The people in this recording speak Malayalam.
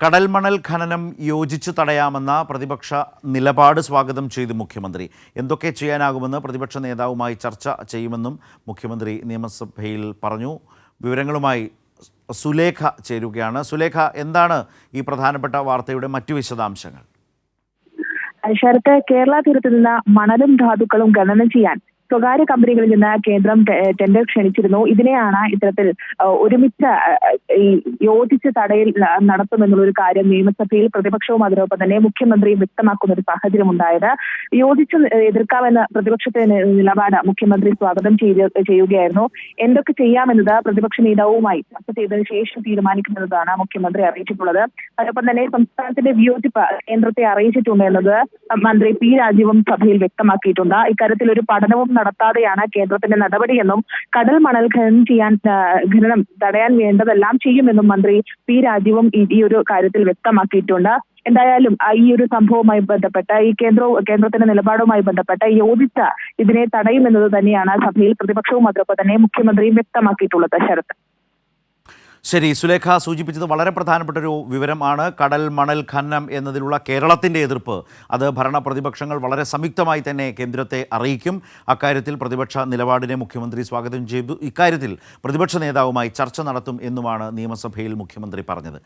കടൽമണൽ ഖനനം യോജിച്ച് തടയാമെന്ന പ്രതിപക്ഷ നിലപാട് സ്വാഗതം ചെയ്തു മുഖ്യമന്ത്രി. എന്തൊക്കെ ചെയ്യാനാകുമെന്ന് പ്രതിപക്ഷ നേതാവുമായി ചർച്ച ചെയ്യുമെന്നും മുഖ്യമന്ത്രി നിയമസഭയിൽ പറഞ്ഞു. വിവരങ്ങളുമായി സുലേഖ ചേരുകയാണ്. സുലേഖ, എന്താണ് ഈ പ്രധാനപ്പെട്ട വാർത്തയുടെ മറ്റു വിശദാംശങ്ങൾ? ശരത്ത്, കേരള തീരത്ത് നിന്ന് മണലും ധാതുക്കളും ഖനനം ചെയ്യാൻ സ്വകാര്യ കമ്പനികളിൽ നിന്ന് കേന്ദ്രം ടെൻഡർ ക്ഷണിച്ചിരുന്നു. ഇതിനെയാണ് ഇത്തരത്തിൽ ഒരുമിച്ച് യോജിച്ച് തടയൽ നടത്തുമെന്നുള്ള ഒരു കാര്യം നിയമസഭയിൽ പ്രതിപക്ഷവും അതിനൊപ്പം തന്നെ മുഖ്യമന്ത്രിയും വ്യക്തമാക്കുന്ന ഒരു സാഹചര്യം ഉണ്ടായത്. യോജിച്ച് എതിർക്കാമെന്ന പ്രതിപക്ഷത്തിന്റെ നിലപാട് മുഖ്യമന്ത്രി സ്വാഗതം ചെയ്യുകയായിരുന്നു. എന്തൊക്കെ ചെയ്യാമെന്നത് പ്രതിപക്ഷ നേതാവുമായി ചർച്ച ചെയ്തതിനു ശേഷം തീരുമാനിക്കുന്നതാണ് മുഖ്യമന്ത്രി അറിയിച്ചിട്ടുള്ളത്. അതോടൊപ്പം തന്നെ സംസ്ഥാനത്തിന്റെ വിയോജിപ്പ് കേന്ദ്രത്തെ അറിയിച്ചിട്ടുണ്ട് എന്നത് മന്ത്രി പി രാജീവും സഭയിൽ വ്യക്തമാക്കിയിട്ടുണ്ട്. ഇക്കാര്യത്തിൽ ഒരു പഠനവും നടത്താതെയാണ് കേന്ദ്രത്തിന്റെ നടപടിയെന്നും കടൽ മണൽ ഖനനം തടയാൻ വേണ്ടതെല്ലാം ചെയ്യുമെന്നും മന്ത്രി പി രാജീവും ഈ ഒരു കാര്യത്തിൽ വ്യക്തമാക്കിയിട്ടുണ്ട്. എന്തായാലും ഈ ഒരു സംഭവവുമായി ബന്ധപ്പെട്ട കേന്ദ്രത്തിന്റെ നിലപാടുമായി ബന്ധപ്പെട്ട യോജിച്ച ഇതിനെ തടയുമെന്നത് തന്നെയാണ് സഭയിൽ പ്രതിപക്ഷവും അതോടൊപ്പം തന്നെ മുഖ്യമന്ത്രിയും വ്യക്തമാക്കിയിട്ടുള്ളത്. ശരത്ത്, ശരി, സുലേഖ സൂചിപ്പിച്ചത് വളരെ പ്രധാനപ്പെട്ട ഒരു വിവരമാണ്. കടൽ മണൽ ഖനനം എന്നതിലുള്ള കേരളത്തിൻ്റെ എതിർപ്പ് അത് ഭരണ പ്രതിപക്ഷങ്ങൾ വളരെ സംയുക്തമായി തന്നെ കേന്ദ്രത്തെ അറിയിക്കും. അക്കാര്യത്തിൽ പ്രതിപക്ഷ നിലപാടിനെ മുഖ്യമന്ത്രി സ്വാഗതം ചെയ്തു. ഇക്കാര്യത്തിൽ പ്രതിപക്ഷ നേതാവുമായി ചർച്ച നടത്തും എന്നുമാണ് നിയമസഭയിൽ മുഖ്യമന്ത്രി പറഞ്ഞത്.